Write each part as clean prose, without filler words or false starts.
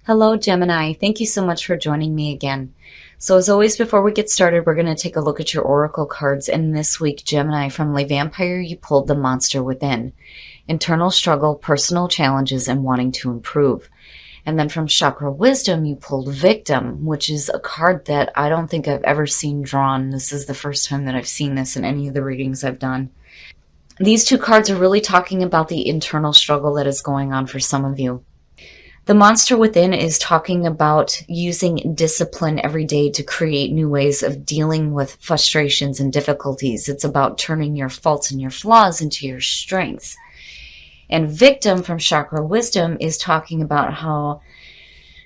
Hello, Gemini. Thank you so much for joining me again. So as always, before we get started, we're going to take a look at your oracle cards. And this week, Gemini, from Le Vampire, you pulled the monster within. Internal struggle, personal challenges, and wanting to improve. And then from Chakra Wisdom, you pulled Victim, which is a card that I don't think I've ever seen drawn. This is the first time that I've seen this in any of the readings I've done. These two cards are really talking about the internal struggle that is going on for some of you. The monster within is talking about using discipline every day to create new ways of dealing with frustrations and difficulties. It's about turning your faults and your flaws into your strengths. And Victim from Chakra Wisdom is talking about how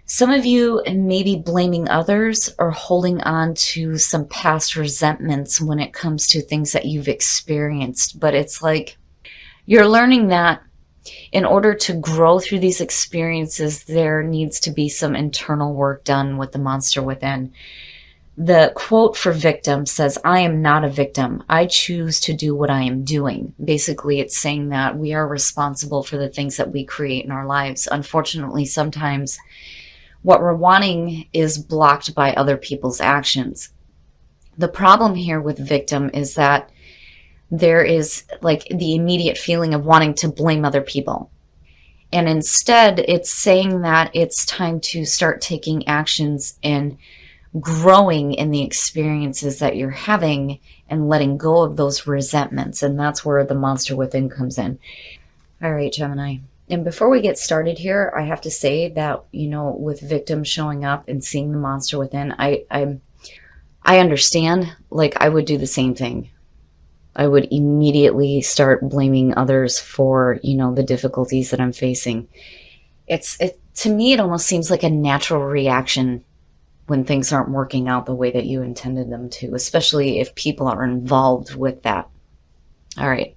some of you may be blaming others or holding on to some past resentments when it comes to things that you've experienced. But it's like you're learning that in order to grow through these experiences, there needs to be some internal work done with the monster within. The quote for Victim says, "I am not a victim. I choose to do what I am doing." Basically, it's saying that we are responsible for the things that we create in our lives. Unfortunately, sometimes what we're wanting is blocked by other people's actions. The problem here with Victim is that there is like the immediate feeling of wanting to blame other people. And instead, it's saying that it's time to start taking actions and growing in the experiences that you're having and letting go of those resentments. And that's where the monster within comes in. All right, Gemini. And before we get started here, I have to say that, with Victim showing up and seeing the monster within, I understand, like I would do the same thing. I would immediately start blaming others for, the difficulties that I'm facing. To me, it almost seems like a natural reaction when things aren't working out the way that you intended them to, especially if people are involved with that. All right.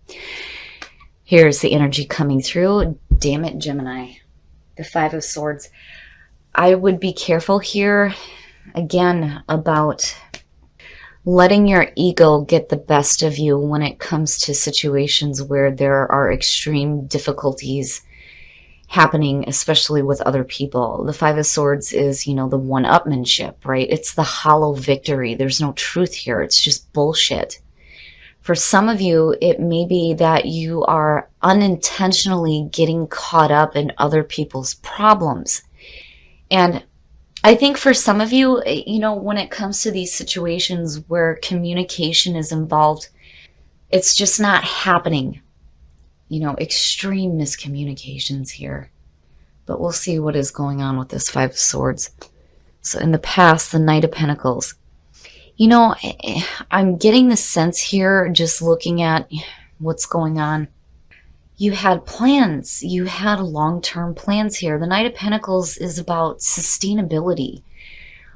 Here's the energy coming through. Damn it, Gemini. The Five of Swords. I would be careful here, again, about letting your ego get the best of you when it comes to situations where there are extreme difficulties happening, especially with other people. The Five of Swords is, the one-upmanship, right? It's the hollow victory. There's no truth here. It's just bullshit. For some of you, it may be that you are unintentionally getting caught up in other people's problems. And I think for some of you, when it comes to these situations where communication is involved, it's just not happening. Extreme miscommunications here. But we'll see what is going on with this Five of Swords. So in the past, the Knight of Pentacles. I'm getting the sense here, just looking at what's going on. You had plans. You had long-term plans here. The Knight of Pentacles is about sustainability.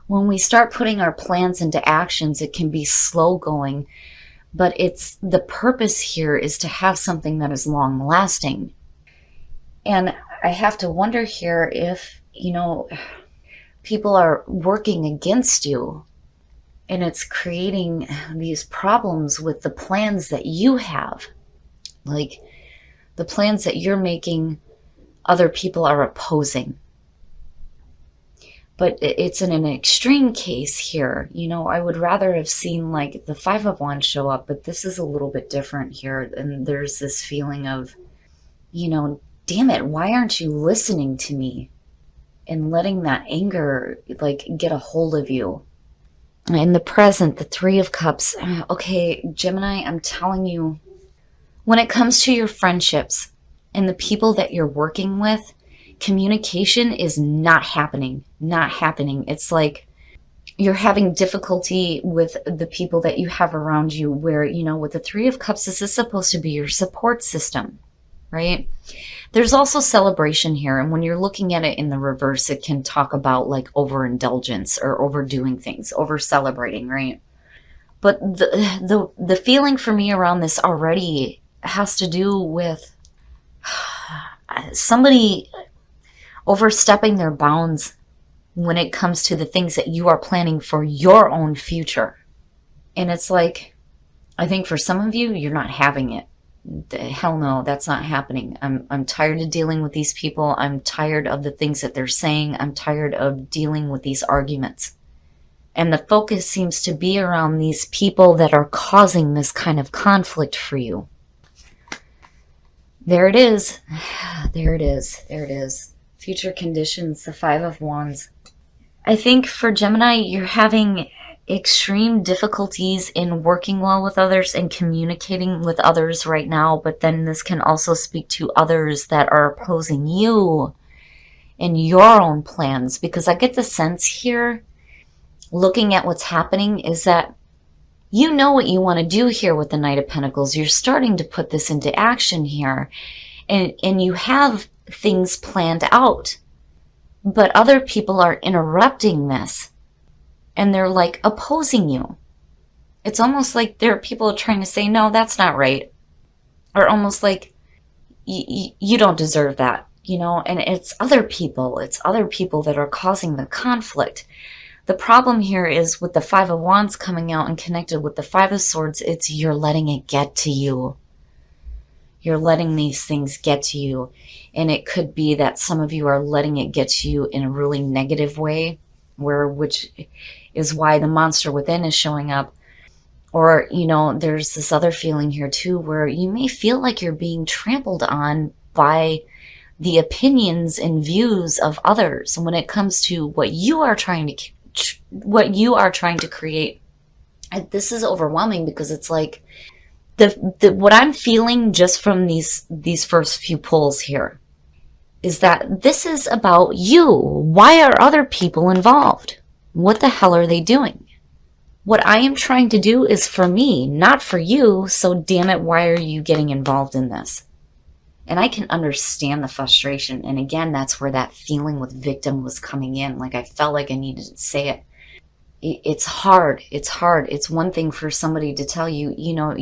When we start putting our plans into actions, it can be slow going, but the purpose here is to have something that is long-lasting. And I have to wonder here if, people are working against you and it's creating these problems with the plans that you have. Like, the plans that you're making, other people are opposing. But it's in an extreme case here. I would rather have seen like the Five of Wands show up, but this is a little bit different here. And there's this feeling of, damn it, why aren't you listening to me? And letting that anger like get a hold of you. In the present, the Three of Cups. Okay, Gemini, I'm telling you, when it comes to your friendships and the people that you're working with, communication is not happening. Not happening. It's like you're having difficulty with the people that you have around you where, with the Three of Cups, this is supposed to be your support system, right? There's also celebration here. And when you're looking at it in the reverse, it can talk about like overindulgence or overdoing things, over celebrating, right? But the feeling for me around this already has to do with somebody overstepping their bounds when it comes to the things that you are planning for your own future. And it's like, I think for some of you, you're not having it. hell no, that's not happening. I'm tired of dealing with these people. I'm tired of the things that they're saying. I'm tired of dealing with these arguments. And the focus seems to be around these people that are causing this kind of conflict for you. There it is. There it is. There it is. Future conditions, the Five of Wands. I think for Gemini, you're having extreme difficulties in working well with others and communicating with others right now, but then this can also speak to others that are opposing you and your own plans, because I get the sense here, looking at what's happening, is that you know what you want to do here with the Knight of Pentacles. You're starting to put this into action here, and you have things planned out, but other people are interrupting this, and they're like opposing you. It's almost like there are people trying to say, no, that's not right, or almost like you don't deserve that, you know. And it's other people that are causing the conflict. The problem here is with the Five of Wands coming out and connected with the Five of Swords, it's you're letting it get to you. You're letting these things get to you. And it could be that some of you are letting it get to you in a really negative way, which is why the monster within is showing up. Or, you know, there's this other feeling here too, where you may feel like you're being trampled on by the opinions and views of others when it comes to what you are trying to create. And this is overwhelming, because it's like what I'm feeling just from these first few pulls here is that this is about you. Why are other people involved? What the hell are they doing? What I am trying to do is for me, not for you. So damn it, why are you getting involved in this? And I can understand the frustration. And again, that's where that feeling with victim was coming in. Like I felt like I needed to say it. It's hard. It's hard. It's one thing for somebody to tell you, you know,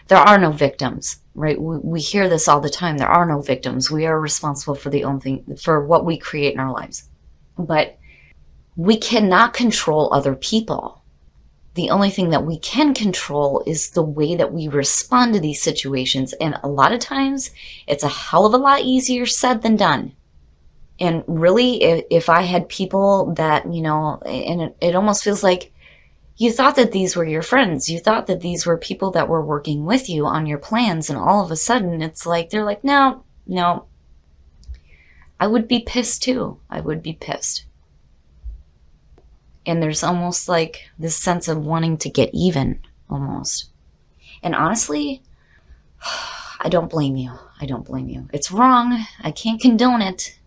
there are no victims, right? We hear this all the time. There are no victims. We are responsible for what we create in our lives. But we cannot control other people. The only thing that we can control is the way that we respond to these situations. And a lot of times it's a hell of a lot easier said than done. And really, if I had people that, you know, and it almost feels like you thought that these were your friends. You thought that these were people that were working with you on your plans. And all of a sudden it's like, they're like, no. I would be pissed too. I would be pissed. And there's almost like this sense of wanting to get even, almost. And honestly, I don't blame you. I don't blame you. It's wrong. I can't condone it,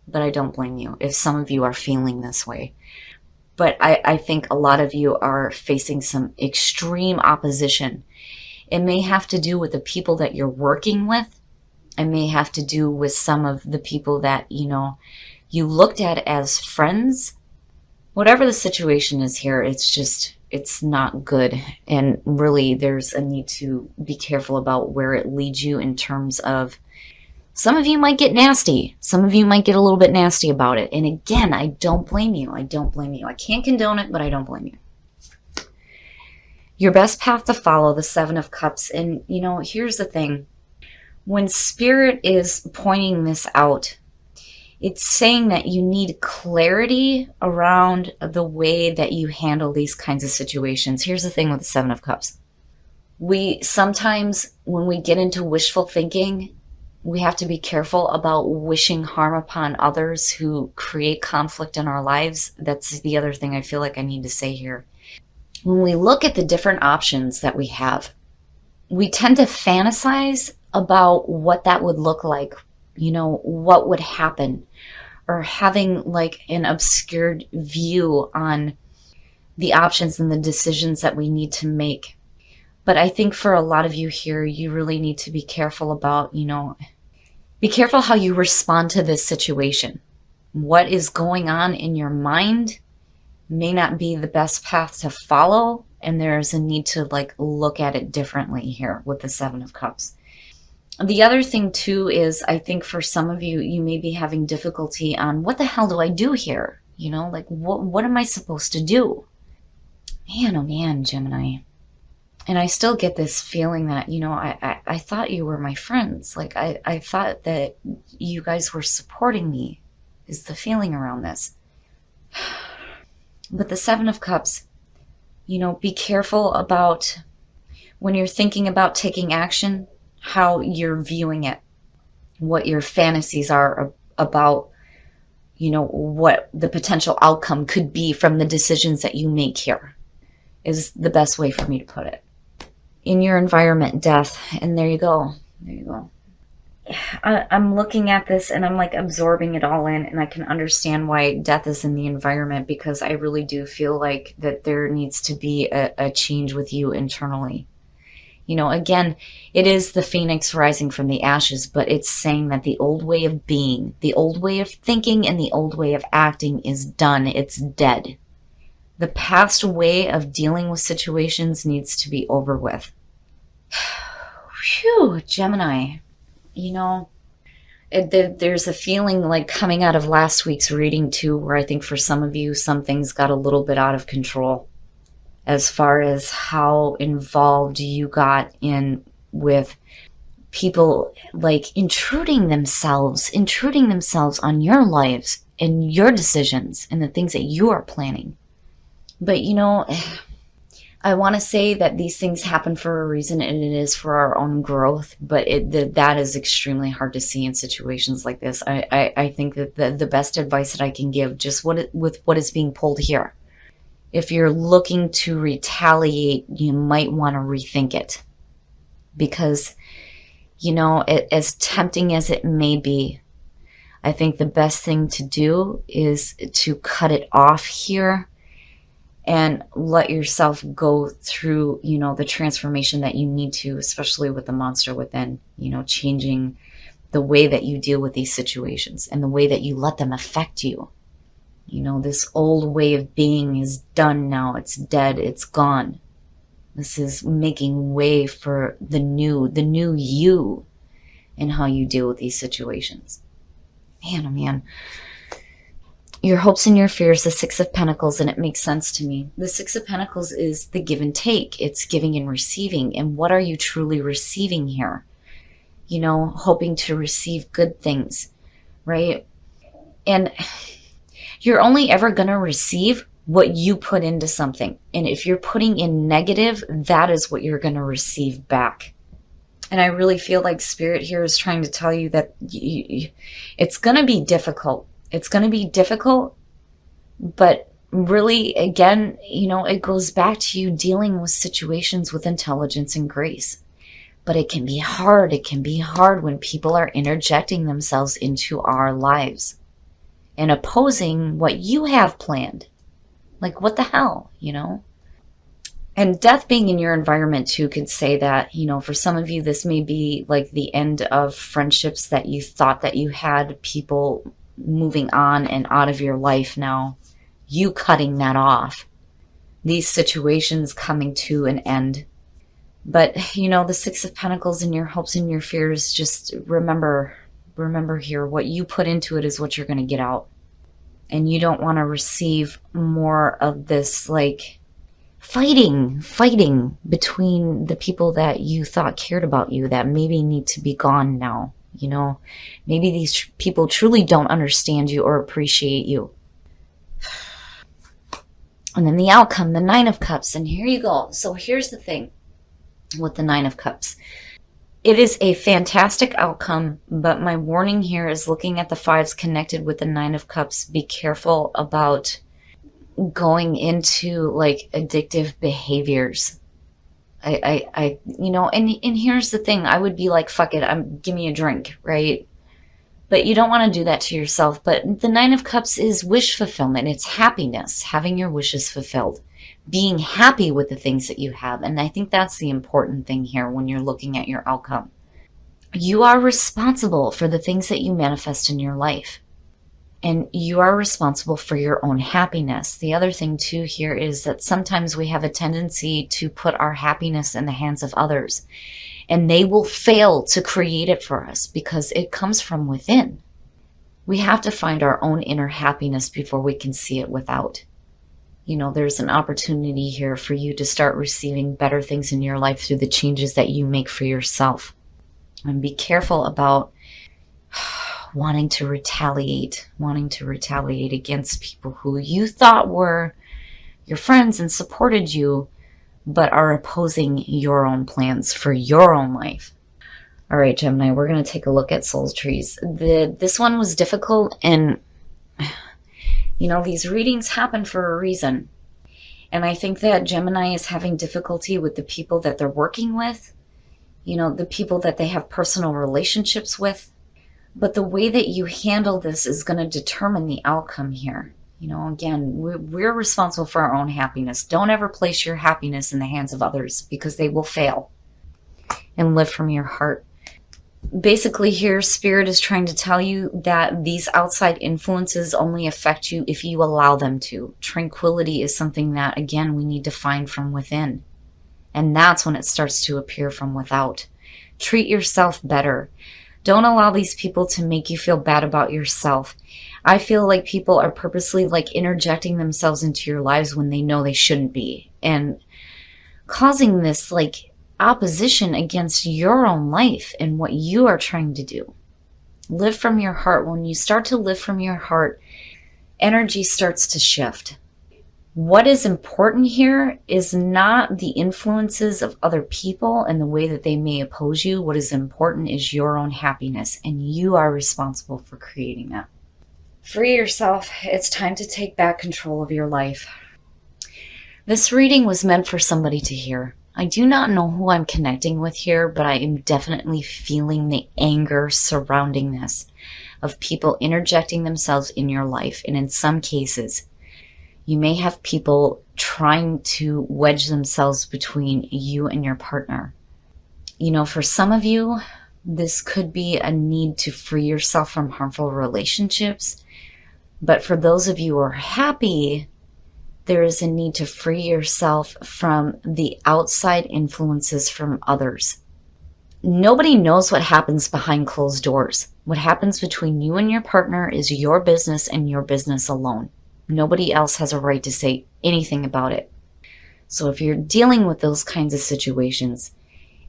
but I don't blame you if some of you are feeling this way. But I think a lot of you are facing some extreme opposition. It may have to do with the people that you're working with. It may have to do with some of the people that, you know, you looked at as friends. Whatever the situation is here, it's not good. And really, there's a need to be careful about where it leads you in terms of, some of you might get nasty. Some of you might get a little bit nasty about it. And again, I don't blame you. I don't blame you. I can't condone it, but I don't blame you. Your best path to follow, the Seven of Cups. And, you know, here's the thing. When Spirit is pointing this out, it's saying that you need clarity around the way that you handle these kinds of situations. Here's the thing with the Seven of Cups. We sometimes, when we get into wishful thinking, we have to be careful about wishing harm upon others who create conflict in our lives. That's the other thing I feel like I need to say here. When we look at the different options that we have, we tend to fantasize about what that would look like. You know, what would happen, or having like an obscured view on the options and the decisions that we need to make. But I think for a lot of you here, you really need to be careful about, you know, be careful how you respond to this situation. What is going on in your mind may not be the best path to follow. And there's a need to like look at it differently here with the Seven of Cups. The other thing too is, I think for some of you, you may be having difficulty on what the hell do I do here? You know, like what am I supposed to do? Man, oh man, Gemini. And I still get this feeling that, I thought you were my friends. Like, I thought that you guys were supporting me, is the feeling around this. But the Seven of Cups, be careful about when you're thinking about taking action, how you're viewing it, what your fantasies are about, what the potential outcome could be from the decisions that you make here, is the best way for me to put it. In your environment, death. And there you go. There you go. I'm looking at this and I'm like absorbing it all in, and I can understand why death is in the environment, because I really do feel like that there needs to be a change with you internally. Again, it is the phoenix rising from the ashes, but it's saying that the old way of being, the old way of thinking, and the old way of acting is done. It's dead. The past way of dealing with situations needs to be over with. Phew, Gemini. There's a feeling like coming out of last week's reading too, where I think for some of you, some things got a little bit out of control as far as how involved you got in with people like intruding themselves on your lives and your decisions and the things that you are planning. But I want to say that these things happen for a reason, and it is for our own growth, but that is extremely hard to see in situations like this. I think that the best advice that I can give, just with what is being pulled here, if you're looking to retaliate, you might want to rethink it. Because, as tempting as it may be, I think the best thing to do is to cut it off here and let yourself go through, the transformation that you need to, especially with the monster within, changing the way that you deal with these situations and the way that you let them affect you. This old way of being is done now. It's dead. It's gone. This is making way for the new you and how you deal with these situations. Man, oh man. Your hopes and your fears, the Six of Pentacles, and it makes sense to me. The Six of Pentacles is the give and take. It's giving and receiving. And what are you truly receiving here? Hoping to receive good things, right? And you're only ever going to receive what you put into something. And if you're putting in negative, that is what you're going to receive back. And I really feel like Spirit here is trying to tell you that it's going to be difficult. It's going to be difficult, but really, again, it goes back to you dealing with situations with intelligence and grace. But it can be hard. It can be hard when people are interjecting themselves into our lives and opposing what you have planned. Like, what the hell, And death being in your environment too could say that, for some of you, this may be like the end of friendships that you thought that you had, people moving on and out of your life now, you cutting that off, these situations coming to an end. But, the Six of Pentacles and your hopes and your fears, just remember here, what you put into it is what you're going to get out. And you don't want to receive more of this, like, fighting between the people that you thought cared about you that maybe need to be gone now. Maybe these people truly don't understand you or appreciate you. And then the outcome, the Nine of Cups. And here you go. So here's the thing with the Nine of Cups. It is a fantastic outcome, but my warning here is looking at the fives connected with the Nine of Cups. Be careful about going into like addictive behaviors. And here's the thing, I would be like, fuck it, give me a drink, right? But you don't want to do that to yourself. But the Nine of Cups is wish fulfillment. It's happiness, having your wishes fulfilled, being happy with the things that you have. And I think that's the important thing here when you're looking at your outcome. You are responsible for the things that you manifest in your life. And you are responsible for your own happiness. The other thing too here is that sometimes we have a tendency to put our happiness in the hands of others. And they will fail to create it for us because it comes from within. We have to find our own inner happiness before we can see it without. You know, there's an opportunity here for you to start receiving better things in your life through the changes that you make for yourself. And be careful about wanting to retaliate against people who you thought were your friends and supported you, but are opposing your own plans for your own life. All right, Gemini, we're going to take a look at soul trees. This one was difficult, and you know, these readings happen for a reason. And I think that Gemini is having difficulty with the people that they're working with, you know, the people that they have personal relationships with. But the way that you handle this is going to determine the outcome here. You know, again, we're responsible for our own happiness. Don't ever place your happiness in the hands of others, because they will fail. And live from your heart. Basically here, Spirit is trying to tell you that these outside influences only affect you if you allow them to. Tranquility is something that, again, we need to find from within. And that's when it starts to appear from without. Treat yourself better. Don't allow these people to make you feel bad about yourself. I feel like people are purposely like interjecting themselves into your lives when they know they shouldn't be. And causing this like opposition against your own life and what you are trying to do. Live from your heart. When you start to live from your heart, energy starts to shift. What is important here is not the influences of other people and the way that they may oppose you. What is important is your own happiness, and you are responsible for creating that. Free yourself. It's time to take back control of your life. This reading was meant for somebody to hear. I do not know who I'm connecting with here, but I am definitely feeling the anger surrounding this, of people interjecting themselves in your life. And in some cases, you may have people trying to wedge themselves between you and your partner. You know, for some of you, this could be a need to free yourself from harmful relationships. But for those of you who are happy, there is a need to free yourself from the outside influences from others. Nobody knows what happens behind closed doors. What happens between you and your partner is your business and your business alone. Nobody else has a right to say anything about it. So if you're dealing with those kinds of situations,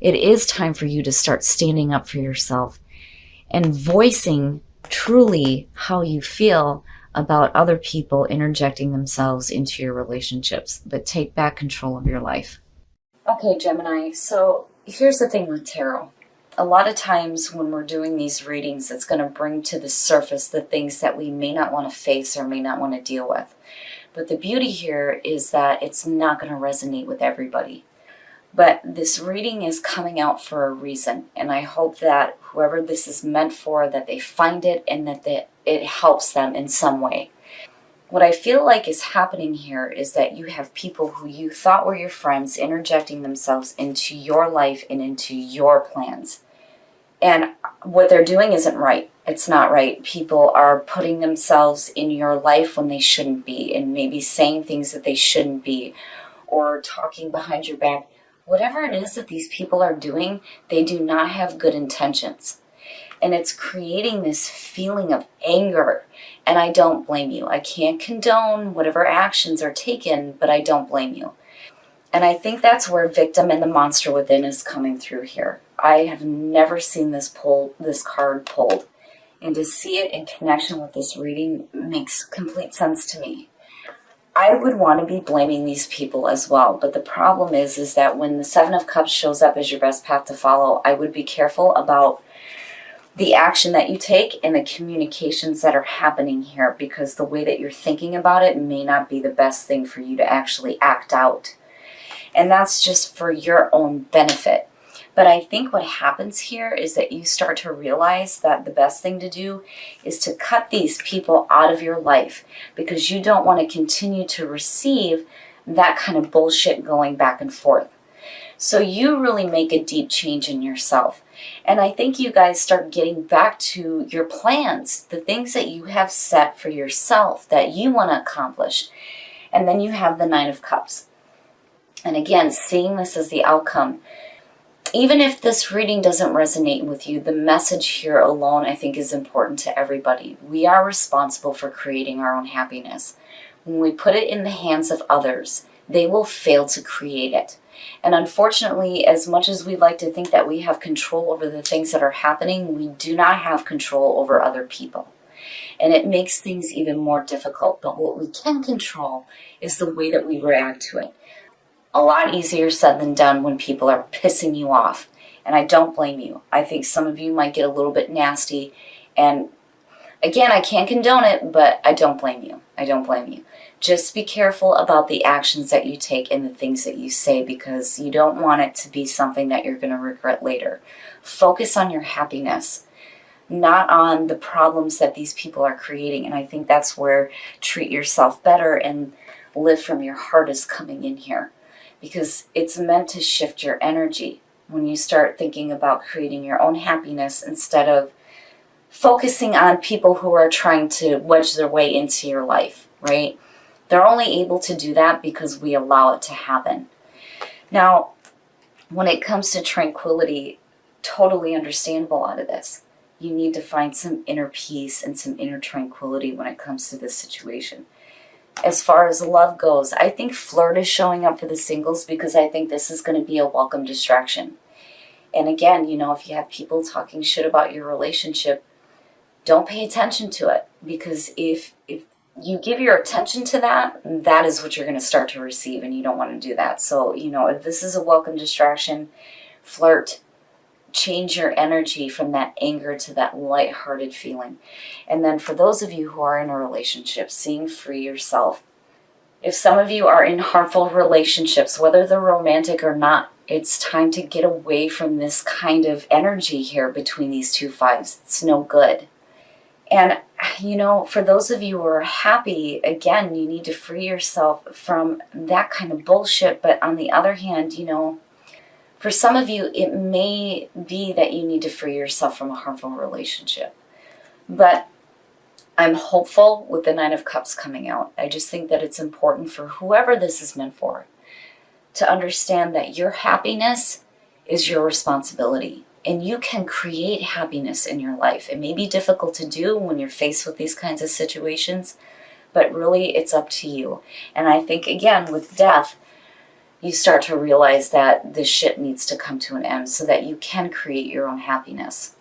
it is time for you to start standing up for yourself and voicing truly how you feel about other people interjecting themselves into your relationships. But take back control of your life. Okay, Gemini, so here's the thing with tarot. A lot of times when we're doing these readings, it's going to bring to the surface the things that we may not want to face or may not want to deal with. But the beauty here is that it's not going to resonate with everybody. But this reading is coming out for a reason. And I hope that whoever this is meant for, that they find it and that it helps them in some way. What I feel like is happening here is that you have people who you thought were your friends interjecting themselves into your life and into your plans. And what they're doing isn't right. It's not right. People are putting themselves in your life when they shouldn't be, and maybe saying things that they shouldn't be, or talking behind your back. Whatever it is that these people are doing, they do not have good intentions. And it's creating this feeling of anger. And I don't blame you. I can't condone whatever actions are taken, but I don't blame you. And I think that's where victim and the monster within is coming through here. I have never seen this card pulled. And to see it in connection with this reading makes complete sense to me. I would want to be blaming these people as well. But the problem is that when the Seven of Cups shows up as your best path to follow, I would be careful about the action that you take and the communications that are happening here, because the way that you're thinking about it may not be the best thing for you to actually act out. And that's just for your own benefit. But I think what happens here is that you start to realize that the best thing to do is to cut these people out of your life, because you don't want to continue to receive that kind of bullshit going back and forth. So you really make a deep change in yourself. And I think you guys start getting back to your plans, the things that you have set for yourself that you want to accomplish. And then you have the Nine of Cups. And again, seeing this as the outcome, even if this reading doesn't resonate with you, the message here alone I think is important to everybody. We are responsible for creating our own happiness. When we put it in the hands of others, they will fail to create it. And unfortunately, as much as we like to think that we have control over the things that are happening, we do not have control over other people. And it makes things even more difficult. But what we can control is the way that we react to it. A lot easier said than done when people are pissing you off. And I don't blame you. I think some of you might get a little bit nasty. And again, I can't condone it, but I don't blame you. I don't blame you. Just be careful about the actions that you take and the things that you say, because you don't want it to be something that you're going to regret later. Focus on your happiness, not on the problems that these people are creating. And I think that's where treat yourself better and live from your heart is coming in here, because it's meant to shift your energy when you start thinking about creating your own happiness instead of focusing on people who are trying to wedge their way into your life, right? They're only able to do that because we allow it to happen. Now, when it comes to tranquility, totally understandable out of this. You need to find some inner peace and some inner tranquility when it comes to this situation. As far as love goes, I think flirt is showing up for the singles, because I think this is going to be a welcome distraction. And again, you know, if you have people talking shit about your relationship, don't pay attention to it, because if you give your attention to that, that is what you're going to start to receive, and you don't want to do that. So, you know, if this is a welcome distraction, flirt, change your energy from that anger to that lighthearted feeling. And then for those of you who are in a relationship, seeing free yourself. If some of you are in harmful relationships, whether they're romantic or not, it's time to get away from this kind of energy here between these two fives. It's no good. And, you know, for those of you who are happy, again, you need to free yourself from that kind of bullshit. But on the other hand, you know, for some of you, it may be that you need to free yourself from a harmful relationship. But I'm hopeful with the Nine of Cups coming out. I just think that it's important for whoever this is meant for to understand that your happiness is your responsibility. And you can create happiness in your life. It may be difficult to do when you're faced with these kinds of situations, but really it's up to you. And I think, again, with death, you start to realize that this shit needs to come to an end so that you can create your own happiness.